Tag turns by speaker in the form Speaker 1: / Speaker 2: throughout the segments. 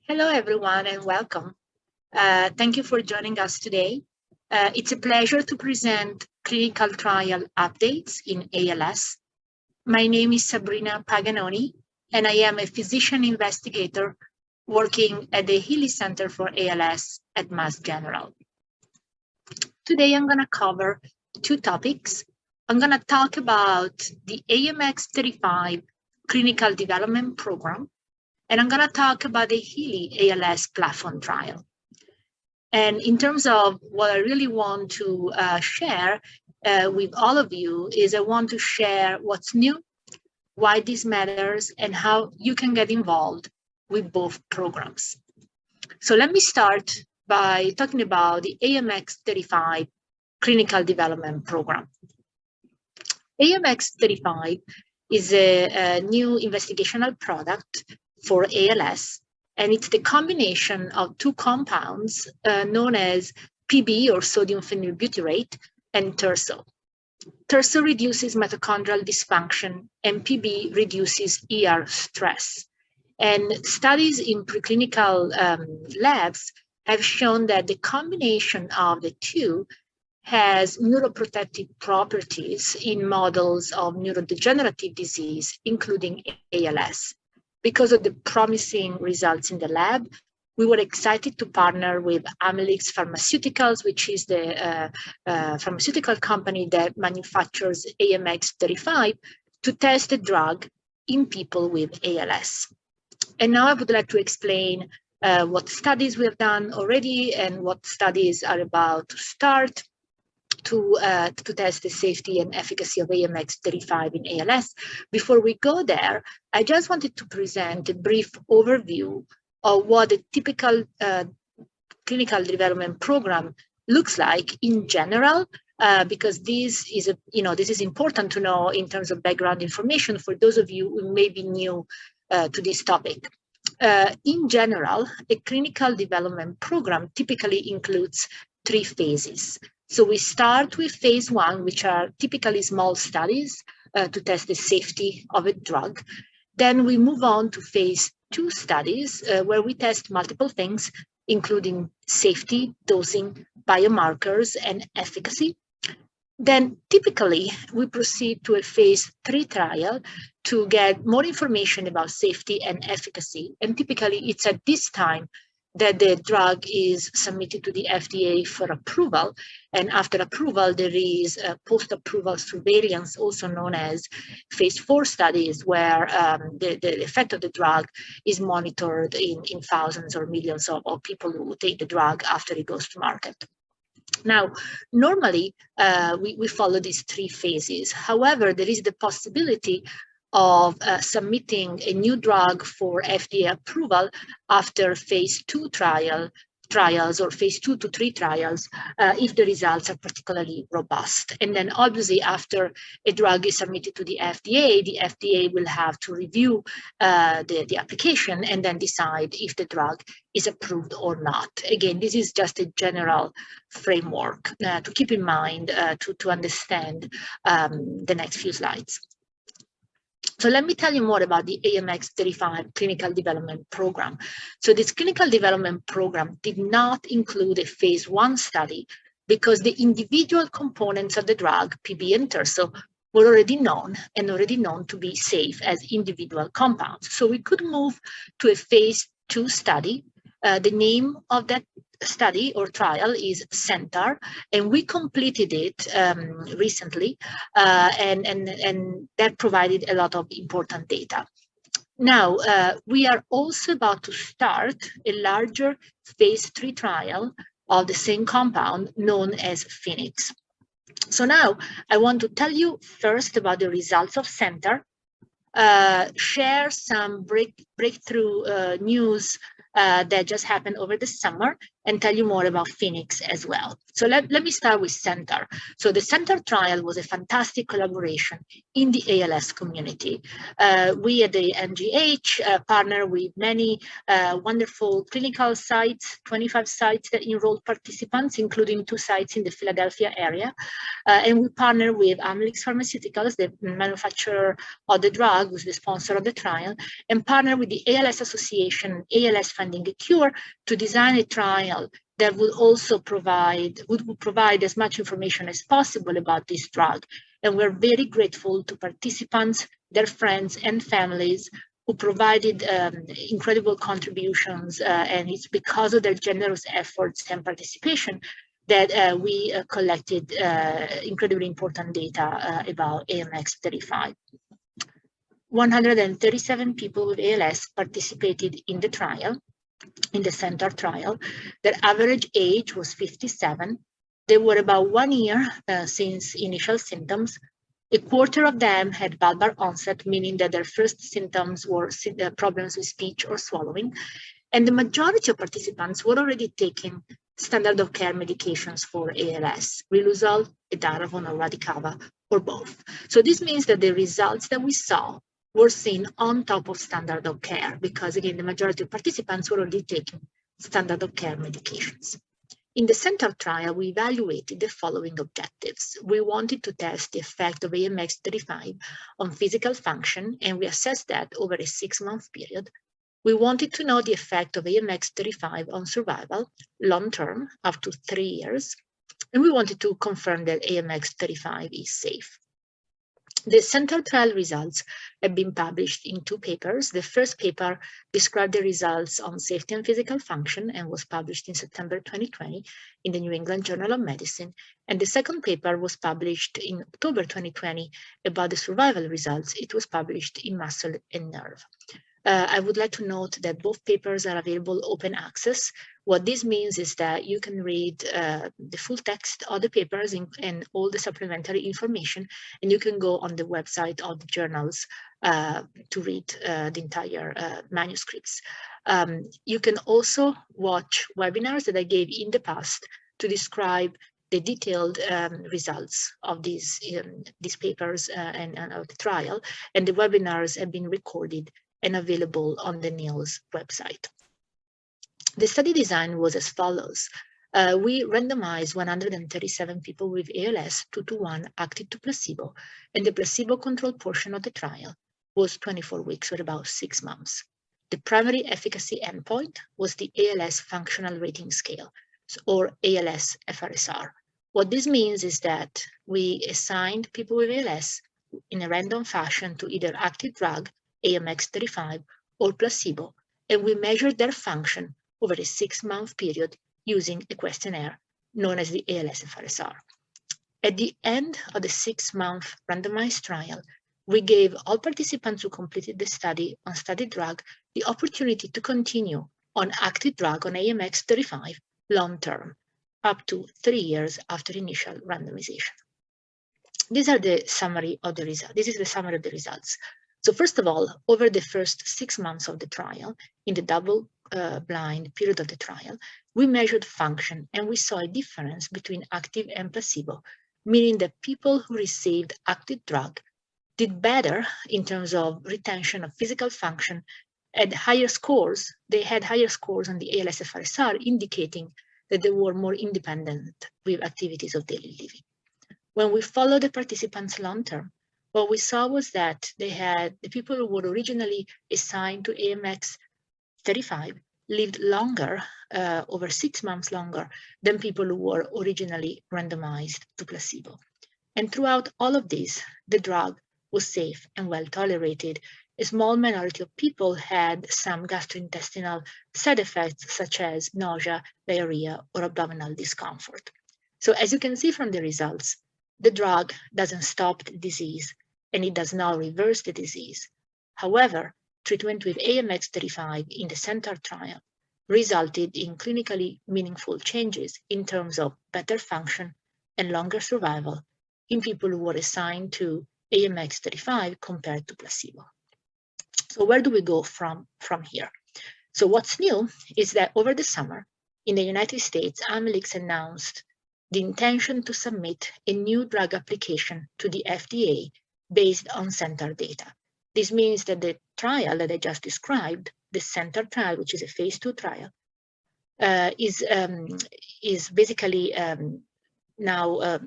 Speaker 1: Hello, everyone, and welcome. Thank you for joining us today. It's a pleasure to present clinical trial updates in ALS. My name is Sabrina Paganoni, and I am a physician investigator working at the Healey Center for ALS at Mass General. Today, I'm going to cover two topics. I'm going to talk about the AMX0035 clinical development program, and I'm going to talk about the HEALEY ALS platform trial. And in terms of what I really want to share with all of you is I want to share what's new, why this matters, and how you can get involved with both programs. So let me start by talking about the AMX0035 clinical development program. AMX0035 is a new investigational product for ALS, and it's the combination of two compounds known as PB, or sodium phenylbutyrate, and TERSO. TERSO reduces mitochondrial dysfunction, and PB reduces ER stress. And studies in preclinical labs have shown that the combination of the two has neuroprotective properties in models of neurodegenerative disease, including ALS. Because of the promising results in the lab, we were excited to partner with Amylyx Pharmaceuticals, which is the pharmaceutical company that manufactures AMX0035, to test the drug in people with ALS. And now I would like to explain what studies we have done already and what studies are about to start to test the safety and efficacy of AMX0035 in ALS. Before we go there, I just wanted to present a brief overview of what a typical clinical development program looks like in general, because this is important to know in terms of background information for those of you who may be new to this topic. In general, a clinical development program typically includes 3 phases. So we start with phase 1, which are typically small studies to test the safety of a drug. Then we move on to phase 2 studies where we test multiple things, including safety, dosing, biomarkers, and efficacy. Then typically we proceed to a phase 3 trial to get more information about safety and efficacy. And typically it's at this time that the drug is submitted to the FDA for approval. And after approval, there is post-approval surveillance, also known as phase 4 studies, where the effect of the drug is monitored in thousands or millions of people who take the drug after it goes to market. Now, normally, we follow these 3 phases. However, there is the possibility of submitting a new drug for FDA approval after phase 2 trials or phase 2 to 3 trials if the results are particularly robust. And then obviously after a drug is submitted to the FDA will have to review the application and then decide if the drug is approved or not. Again, this is just a general framework to keep in mind to understand the next few slides. So let me tell you more about the AMX0035 clinical development program. So this clinical development program did not include a phase 1 study because the individual components of the drug, PB and TERSO, were already known to be safe as individual compounds. So we could move to a phase 2 study. The name of that study or trial is CENTAUR, and we completed it recently, and that provided a lot of important data. Now, we are also about to start a larger phase 3 trial of the same compound known as PHOENIX. So now I want to tell you first about the results of CENTAUR, share some breakthrough news that just happened over the summer, and tell you more about Phoenix as well. So let me start with CENTAUR. So the CENTAUR trial was a fantastic collaboration in the ALS community. We at the NGH partner with many wonderful clinical sites, 25 sites that enrolled participants, including 2 sites in the Philadelphia area. And we partner with Amylyx Pharmaceuticals, the manufacturer of the drug, who's the sponsor of the trial, and partner with the ALS Association, ALS Finding a Cure, to design a trial that would also provide as much information as possible about this drug. And we're very grateful to participants, their friends and families who provided incredible contributions, and it's because of their generous efforts and participation that we collected incredibly important data about AMX0035. 137 people with ALS participated in the trial, in the CENTAUR trial. Their average age was 57. They were about 1 year since initial symptoms. A quarter of them had bulbar onset, meaning that their first symptoms were problems with speech or swallowing. And the majority of participants were already taking standard of care medications for ALS, Riluzole, Edaravone, or Radicava, or both. So this means that the results that we saw were seen on top of standard of care, because again, the majority of participants were already taking standard of care medications. In the CENTAUR trial, we evaluated the following objectives. We wanted to test the effect of AMX0035 on physical function, and we assessed that over a 6-month period. We wanted to know the effect of AMX0035 on survival, long-term, up to 3 years, and we wanted to confirm that AMX0035 is safe. The CENTAUR trial results have been published in 2 papers. The first paper described the results on safety and physical function and was published in September 2020 in the New England Journal of Medicine. And the second paper was published in October 2020 about the survival results. It was published in Muscle and Nerve. I would like to note that both papers are available open access. What this means is that you can read the full text of the papers and all the supplementary information, and you can go on the website of the journals to read the entire manuscripts. You can also watch webinars that I gave in the past to describe the detailed results of these papers and of the trial, and the webinars have been recorded and available on the NEALS website. The study design was as follows. We randomized 137 people with ALS 2-to-1 active to placebo, and the placebo-controlled portion of the trial was 24 weeks, or about 6 months. The primary efficacy endpoint was the ALS Functional Rating Scale, or ALS FRSR. What this means is that we assigned people with ALS in a random fashion to either active drug, AMX0035, or placebo, and we measured their function over a 6-month period using a questionnaire known as the ALS FRSR. At the end of the 6-month randomized trial, we gave all participants who completed the study on study drug the opportunity to continue on active drug on AMX0035 long-term, up to 3 years after initial randomization. These are the summary of the results. This is the summary of the results. So first of all, over the first 6 months of the trial, in the double-blind period of the trial, we measured function, and we saw a difference between active and placebo, meaning that people who received active drug did better in terms of retention of physical function, at higher scores. They had higher scores on the ALS FRSR, indicating that they were more independent with activities of daily living. When we followed the participants long-term, what we saw was that the people who were originally assigned to AMX0035 lived longer, over 6 months longer, than people who were originally randomized to placebo. And throughout all of this, the drug was safe and well tolerated. A small minority of people had some gastrointestinal side effects, such as nausea, diarrhea, or abdominal discomfort. So as you can see from the results, the drug doesn't stop the disease, and it does not reverse the disease. However, treatment with AMX0035 in the CENTAUR trial resulted in clinically meaningful changes in terms of better function and longer survival in people who were assigned to AMX0035 compared to placebo. So where do we go from here? So what's new is that over the summer, in the United States, Amylyx announced the intention to submit a new drug application to the FDA based on CENTAUR data. This means that the trial that I just described, the CENTAUR trial, which is a phase 2 trial, is basically now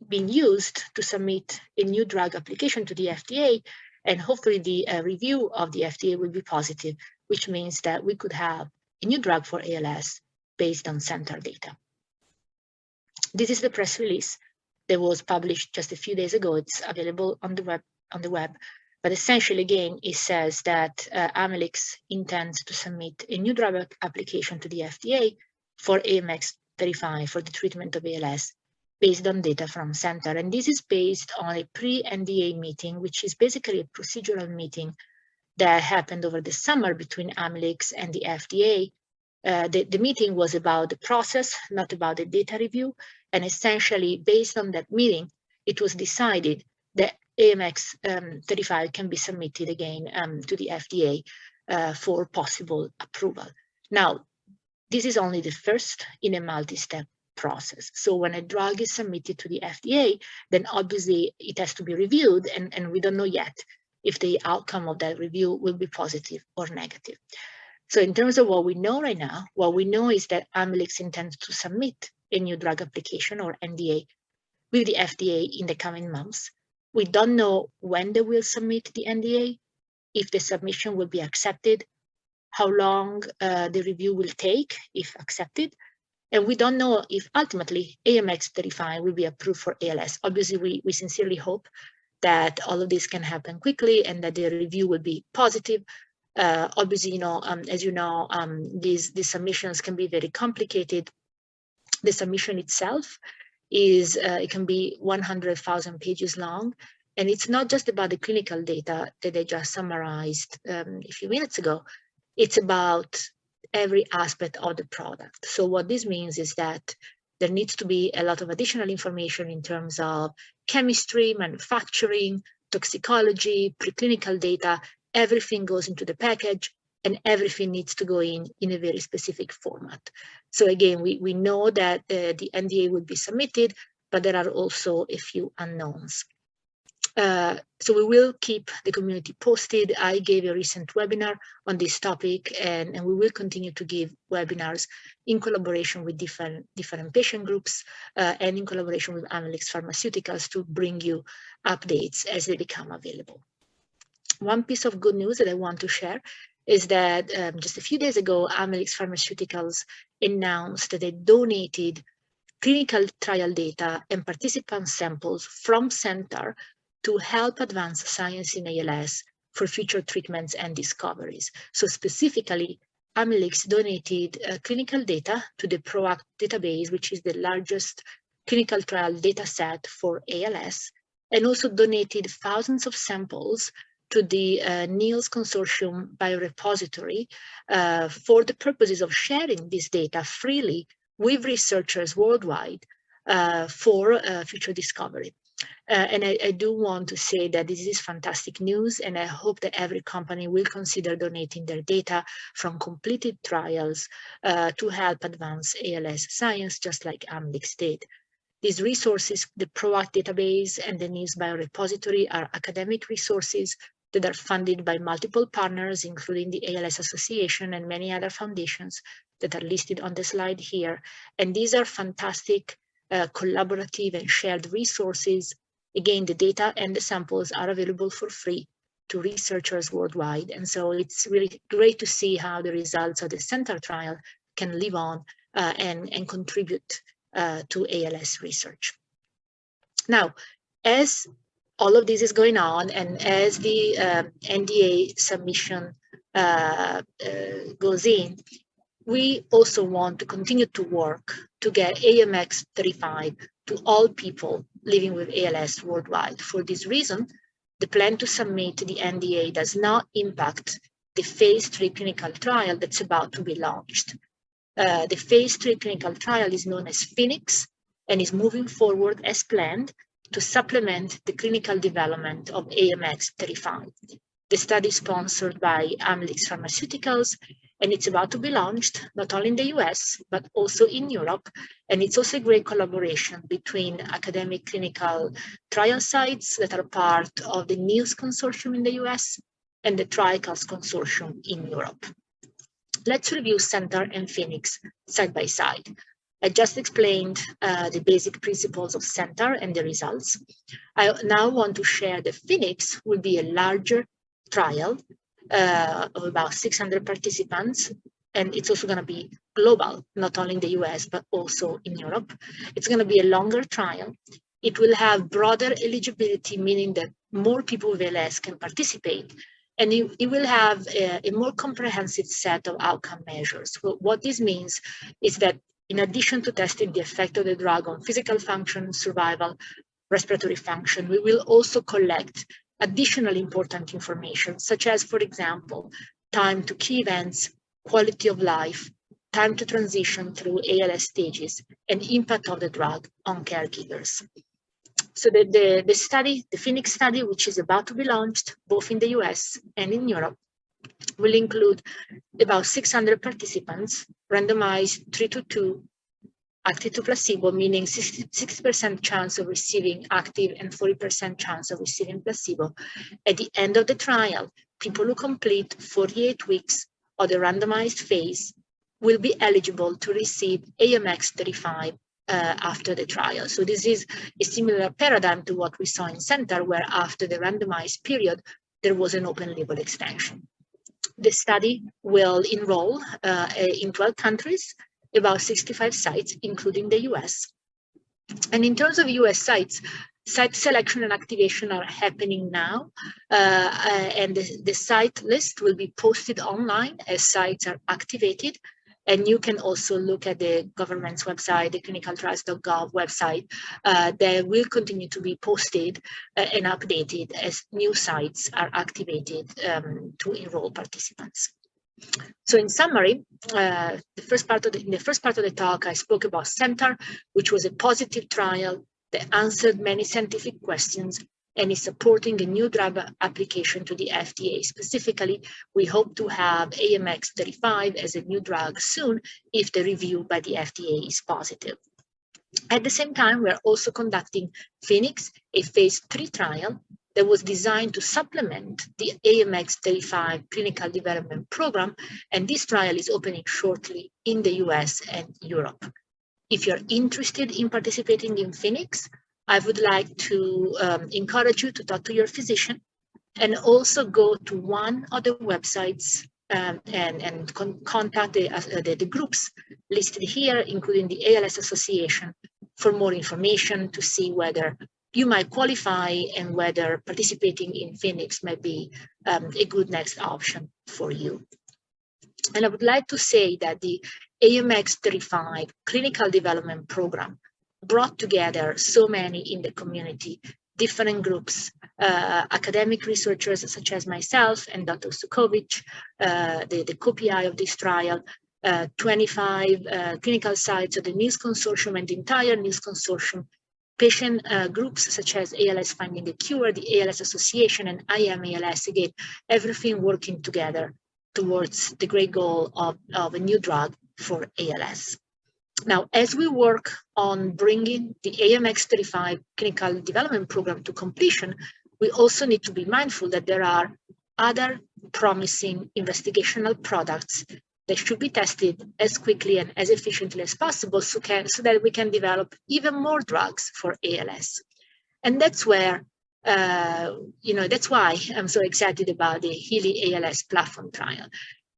Speaker 1: being used to submit a new drug application to the FDA, and hopefully the review of the FDA will be positive, which means that we could have a new drug for ALS based on CENTAUR data. This is the press release that was published just a few days ago. It's available on the web. But essentially, again, it says that Amylyx intends to submit a new drug application to the FDA for AMX0035 for the treatment of ALS based on data from CENTAUR. And this is based on a pre-NDA meeting, which is basically a procedural meeting that happened over the summer between Amylyx and the FDA. The meeting was about the process, not about the data review. And essentially, based on that meeting, it was decided that AMX0035 can be submitted again to the FDA for possible approval. Now, this is only the first in a multi-step process. So when a drug is submitted to the FDA, then obviously it has to be reviewed, and we don't know yet if the outcome of that review will be positive or negative. So in terms of what we know right now, what we know is that Amylyx intends to submit a new drug application or NDA with the FDA in the coming months. We don't know when they will submit the NDA, if the submission will be accepted, how long the review will take if accepted, and we don't know if ultimately AMX0035 will be approved for ALS. Obviously, we sincerely hope that all of this can happen quickly and that the review will be positive. Obviously, as you know, these submissions can be very complicated. The submission itself is, it can be 100,000 pages long. And it's not just about the clinical data that I just summarized a few minutes ago. It's about every aspect of the product. So what this means is that there needs to be a lot of additional information in terms of chemistry, manufacturing, toxicology, preclinical data. Everything goes into the package, and everything needs to go in a very specific format. So again, we know that the NDA will be submitted, but there are also a few unknowns. So we will keep the community posted. I gave a recent webinar on this topic, and we will continue to give webinars in collaboration with different patient groups and in collaboration with Amylyx Pharmaceuticals to bring you updates as they become available. One piece of good news that I want to share is that just a few days ago, Amylyx Pharmaceuticals announced that they donated clinical trial data and participant samples from CENTAUR to help advance science in ALS for future treatments and discoveries. So specifically, Amylyx donated clinical data to the Prote database, which is the largest clinical trial data set for ALS, and also donated thousands of samples to the NEALS Consortium biorepository for the purposes of sharing this data freely with researchers worldwide for future discovery. And I do want to say that this is fantastic news, and I hope that every company will consider donating their data from completed trials to help advance ALS science, just like Amylyx did. These resources, the Prote database and the NEALS biorepository, are academic resources that are funded by multiple partners, including the ALS Association and many other foundations that are listed on the slide here. And these are fantastic collaborative and shared resources. Again, the data and the samples are available for free to researchers worldwide. And so it's really great to see how the results of the CENTAUR trial can live on and contribute to ALS research. Now, as all of this is going on, and as the NDA submission goes in, we also want to continue to work to get AMX0035 to all people living with ALS worldwide. For this reason, the plan to submit the NDA does not impact the phase 3 clinical trial that's about to be launched. The phase 3 clinical trial is known as Phoenix and is moving forward as planned to supplement the clinical development of AMX0035. The study is sponsored by Amylyx Pharmaceuticals and it's about to be launched, not only in the US, but also in Europe. And it's also a great collaboration between academic clinical trial sites that are part of the NEALS consortium in the US and the TRICALS consortium in Europe. Let's review CENTAUR and PHOENIX side by side. I just explained the basic principles of CENTAUR and the results. I now want to share that PHOENIX will be a larger trial of about 600 participants, and it's also going to be global, not only in the US, but also in Europe. It's going to be a longer trial. It will have broader eligibility, meaning that more people with ALS can participate, and it will have a more comprehensive set of outcome measures. Well, what this means is that in addition to testing the effect of the drug on physical function, survival, respiratory function, we will also collect additional important information, such as, for example, time to key events, quality of life, time to transition through ALS stages, and impact of the drug on caregivers. So the study, the PHOENIX study, which is about to be launched both in the US and in Europe, will include about 600 participants, randomized 3-to-2, active to placebo, meaning 60% chance of receiving active and 40% chance of receiving placebo. At the end of the trial, people who complete 48 weeks of the randomized phase will be eligible to receive AMX0035 after the trial. So this is a similar paradigm to what we saw in CENTAUR, where after the randomized period, there was an open label extension. The study will enroll in 12 countries, about 65 sites, including the US. And in terms of US sites, site selection and activation are happening now, and the site list will be posted online as sites are activated. And you can also look at the government's website, the clinicaltrials.gov website. They will continue to be posted and updated as new sites are activated to enroll participants. So in summary, in the first part of the talk, I spoke about CENTAUR, which was a positive trial that answered many scientific questions and is supporting a new drug application to the FDA. Specifically, we hope to have AMX0035 as a new drug soon if the review by the FDA is positive. At the same time, we're also conducting PHOENIX, a phase 3 trial that was designed to supplement the AMX0035 clinical development program, and this trial is opening shortly in the US and Europe. If you're interested in participating in PHOENIX, I would like to encourage you to talk to your physician and also go to one of the websites and contact the groups listed here, including the ALS Association, for more information to see whether you might qualify and whether participating in PHOENIX might be a good next option for you. And I would like to say that the AMX0035 clinical development program brought together so many in the community, different groups, academic researchers such as myself and Dr. Sukovic, the co-PI of this trial, 25 clinical sites of the NEALS consortium and the entire NEALS consortium, patient groups such as ALS Finding a Cure, the ALS Association, and I Am ALS, again, everything working together towards the great goal of a new drug for ALS. Now, as we work on bringing the AMX0035 clinical development program to completion, we also need to be mindful that there are other promising investigational products that should be tested as quickly and as efficiently as possible so that we can develop even more drugs for ALS. And that's where, that's why I'm so excited about the HEALEY ALS platform trial.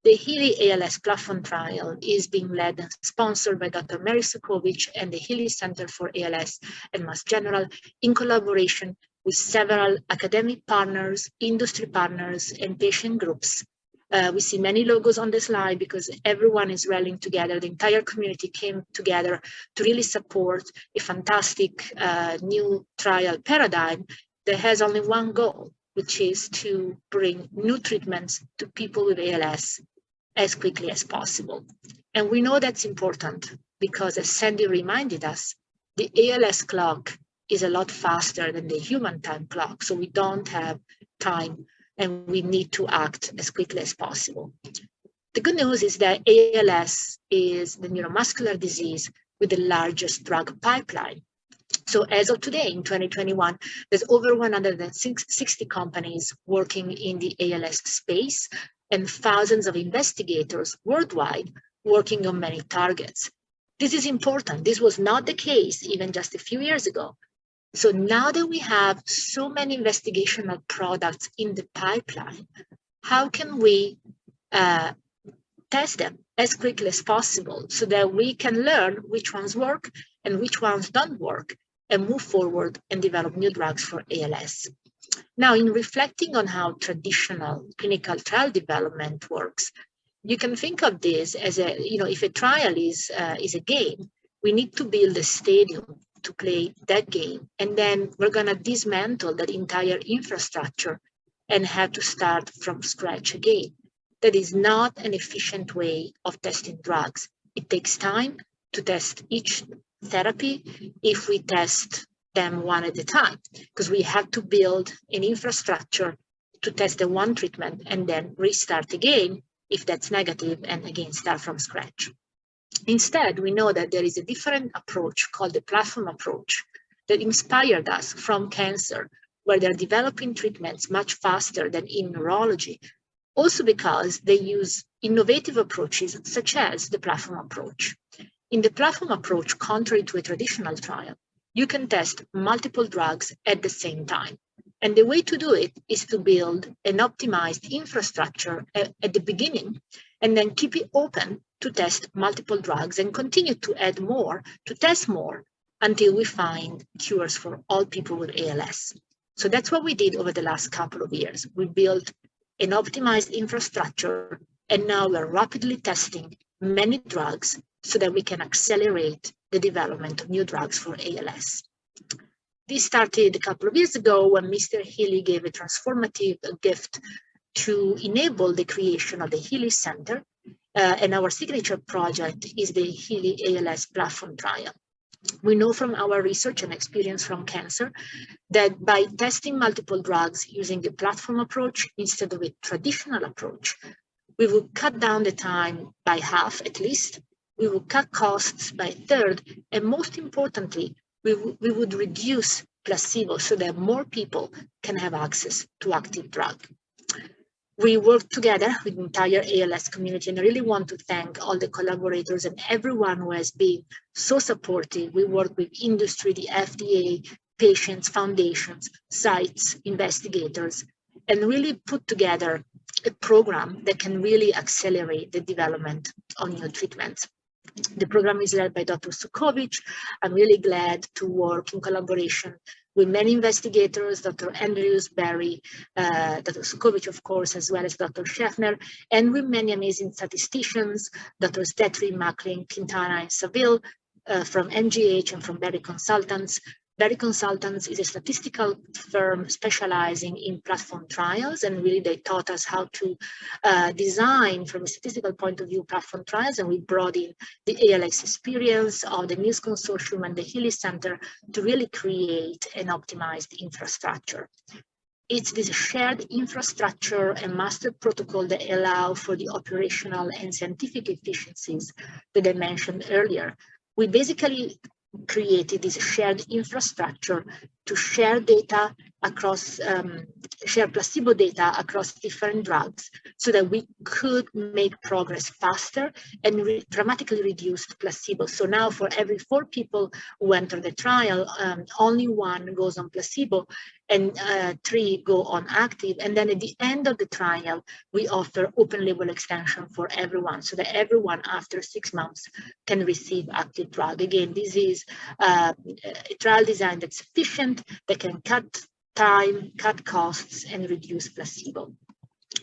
Speaker 1: The HEALEY ALS platform trial is being led and sponsored by Dr. Mary Sukovic and the HEALEY Center for ALS and Mass General in collaboration with several academic partners, industry partners, and patient groups. We see many logos on the slide because everyone is rallying together. The entire community came together to really support a fantastic new trial paradigm that has only one goal, which is to bring new treatments to people with ALS as quickly as possible. And we know that's important because, as Sandy reminded us, the ALS clock is a lot faster than the human time clock. So we don't have time and we need to act as quickly as possible. The good news is that ALS is the neuromuscular disease with the largest drug pipeline. So as of today, in 2021, there's over 160 companies working in the ALS space and thousands of investigators worldwide working on many targets. This is important. This was not the case even just a few years ago. So now that we have so many investigational products in the pipeline, how can we test them as quickly as possible so that we can learn which ones work and which ones don't work and move forward and develop new drugs for ALS? Now, in reflecting on how traditional clinical trial development works, you can think of this as if a trial is a game, we need to build a stadium to play that game. And then we're going to dismantle that entire infrastructure and have to start from scratch again. That is not an efficient way of testing drugs. It takes time to test each therapy if we test them one at a time, because we have to build an infrastructure to test the one treatment and then restart again if that's negative, and again, start from scratch. Instead, we know that there is a different approach called the platform approach that inspired us from cancer, where they're developing treatments much faster than in neurology, also because they use innovative approaches such as the platform approach. In the platform approach, contrary to a traditional trial, you can test multiple drugs at the same time. And the way to do it is to build an optimized infrastructure at the beginning and then keep it open to test multiple drugs and continue to add more, to test more until we find cures for all people with ALS. So that's what we did over the last couple of years. We built an optimized infrastructure, and now we're rapidly testing many drugs so that we can accelerate the development of new drugs for ALS. This started a couple of years ago when Mr. Healy gave a transformative gift to enable the creation of the Healy Center, and our signature project is the Healy ALS platform trial. We know from our research and experience from cancer that by testing multiple drugs using a platform approach instead of a traditional approach, we will cut down the time by half at least, we will cut costs by a third, and most importantly, we would reduce placebo so that more people can have access to active drug. We work together with the entire ALS community, and I really want to thank all the collaborators and everyone who has been so supportive. We work with industry, the FDA, patients, foundations, sites, investigators, and really put together a program that can really accelerate the development of new treatments. The program is led by Dr. Sukovic. I'm really glad to work in collaboration with many investigators, Dr. Andrews, Barry, Dr. Sukovic, of course, as well as Dr. Scheffner, and with many amazing statisticians, Drs. Detri, Macklin, Quintana, and Saville from MGH and from Barry Consultants. Barry Consultants is a statistical firm specializing in platform trials, and really they taught us how to design from a statistical point of view platform trials, and we brought in the ALS experience of the NILS Consortium and the Healy Center to really create an optimized infrastructure. It's this shared infrastructure and master protocol that allow for the operational and scientific efficiencies that I mentioned earlier. We basically created this shared infrastructure to share data across, share placebo data across different drugs so that we could make progress faster and dramatically reduce placebo. So now for every 4 people who enter the trial, only 1 goes on placebo and 3 go on active. And then at the end of the trial, we offer open label extension for everyone so that everyone after 6 months can receive active drug. Again, this is a trial design that's efficient, that can cut time, cut costs, and reduce placebo.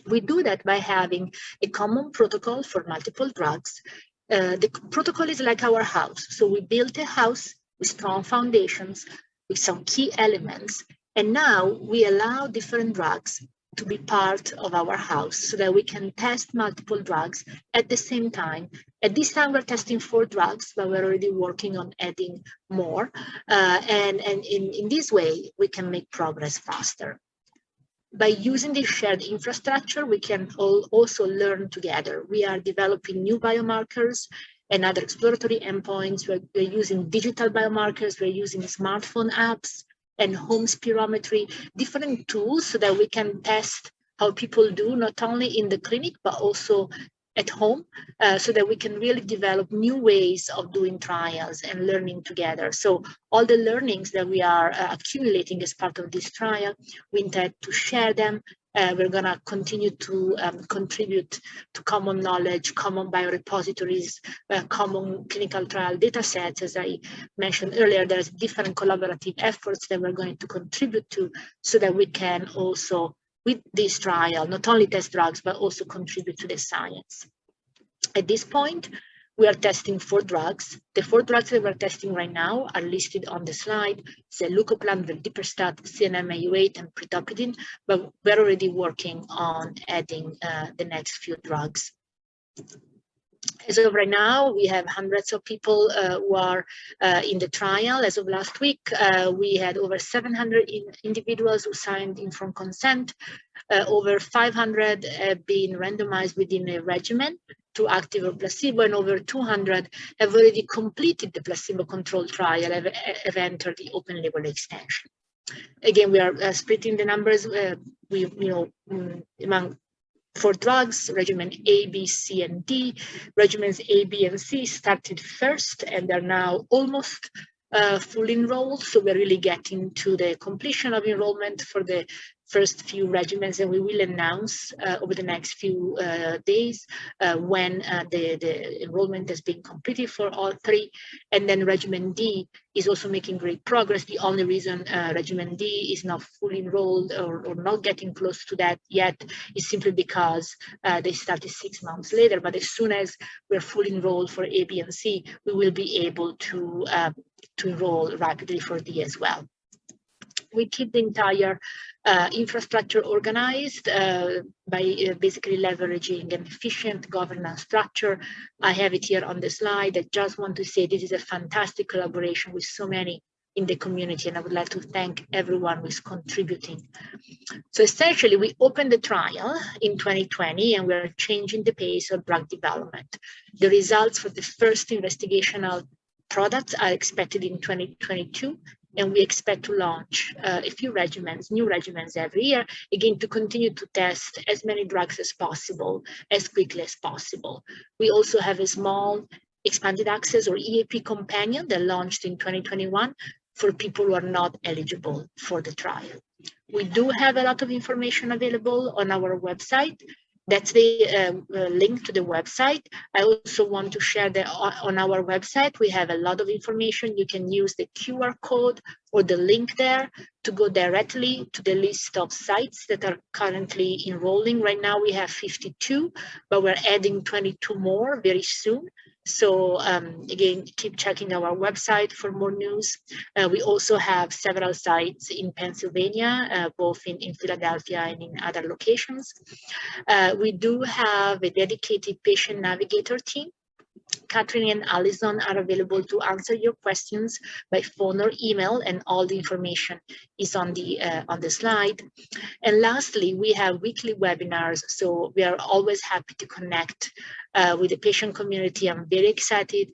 Speaker 1: We do that by having a common protocol for multiple drugs. The protocol is like our house. So we built a house with strong foundations, with some key elements, and now we allow different drugs to be part of our house so that we can test multiple drugs at the same time. At this time, we're testing 4 drugs, but we're already working on adding more. And in this way, we can make progress faster. by using this shared infrastructure, we can also learn together. We are developing new biomarkers and other exploratory endpoints. We're using digital biomarkers, we're using smartphone apps and home spirometry, different tools so that we can test how people do, not only in the clinic, but also at home, so that we can really develop new ways of doing trials and learning together. So all the learnings that we are accumulating as part of this trial, we intend to share them. We're going to continue to contribute to common knowledge, common biorepositories, common clinical trial data sets. As I mentioned earlier, there's different collaborative efforts that we're going to contribute to so that we can also, with this trial, not only test drugs, but also contribute to the science. At this point, we are testing 4 drugs. The 4 drugs that we're testing right now are listed on the slide: Leucoplan, Verdiperstat, CNM-Au8, and Pritopidine, but we're already working on adding the next few drugs. As of right now, we have hundreds of people who are in the trial. As of last week, we had over 700 individuals who signed informed consent. Over 500 have been randomized within a regimen to active or placebo, and over 200 have already completed the placebo-controlled trial, have entered the open label extension. Again, we are splitting the numbers. Among 4 drugs, regimen A, B, C, and D. Regimens A, B, and C started first, and they're now almost fully enrolled. So we're really getting to the completion of enrollment for the first few regimens, and we will announce over the next few days when the enrollment has been completed for all 3. And then regimen D is also making great progress. The only reason regimen D is not fully enrolled or not getting close to that yet is simply because they started 6 months later. But as soon as we're fully enrolled for A, B, and C, we will be able to enroll rapidly for D as well. We keep the entire infrastructure organized by basically leveraging an efficient governance structure. I have it here on the slide. I just want to say this is a fantastic collaboration with so many in the community, and I would like to thank everyone who is contributing. So essentially, we opened the trial in 2020, and we're changing the pace of drug development. The results for the first investigational products are expected in 2022. And we expect to launch a few regimens, new regimens every year, again, to continue to test as many drugs as possible, as quickly as possible. We also have a small expanded access or EAP companion that launched in 2021 for people who are not eligible for the trial. We do have a lot of information available on our website. That's the link to the website. I also want to share that on our website, we have a lot of information. You can use the QR code or the link there to go directly to the list of sites that are currently enrolling. Right now, we have 52, but we're adding 22 more very soon. So again, keep checking our website for more news. We also have several sites in Pennsylvania, both in Philadelphia and in other locations. We do have a dedicated patient navigator team. Catherine and Alison are available to answer your questions by phone or email, and all the information is on the slide. And lastly, we have weekly webinars, so we are always happy to connect with the patient community. I'm very excited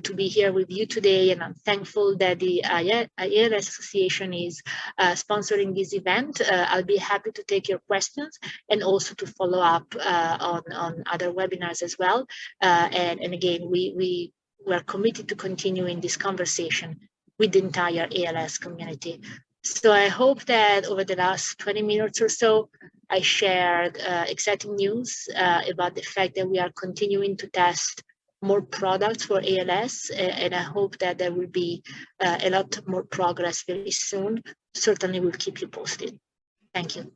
Speaker 1: to be here with you today, and I'm thankful that the ALS Association is sponsoring this event. I'll be happy to take your questions and also to follow up on other webinars as well. And again, we're committed to continuing this conversation with the entire ALS community. So I hope that over the last 20 minutes or so, I shared exciting news about the fact that we are continuing to test more products for ALS, and I hope that there will be a lot more progress very soon. Certainly, we'll keep you posted. Thank you.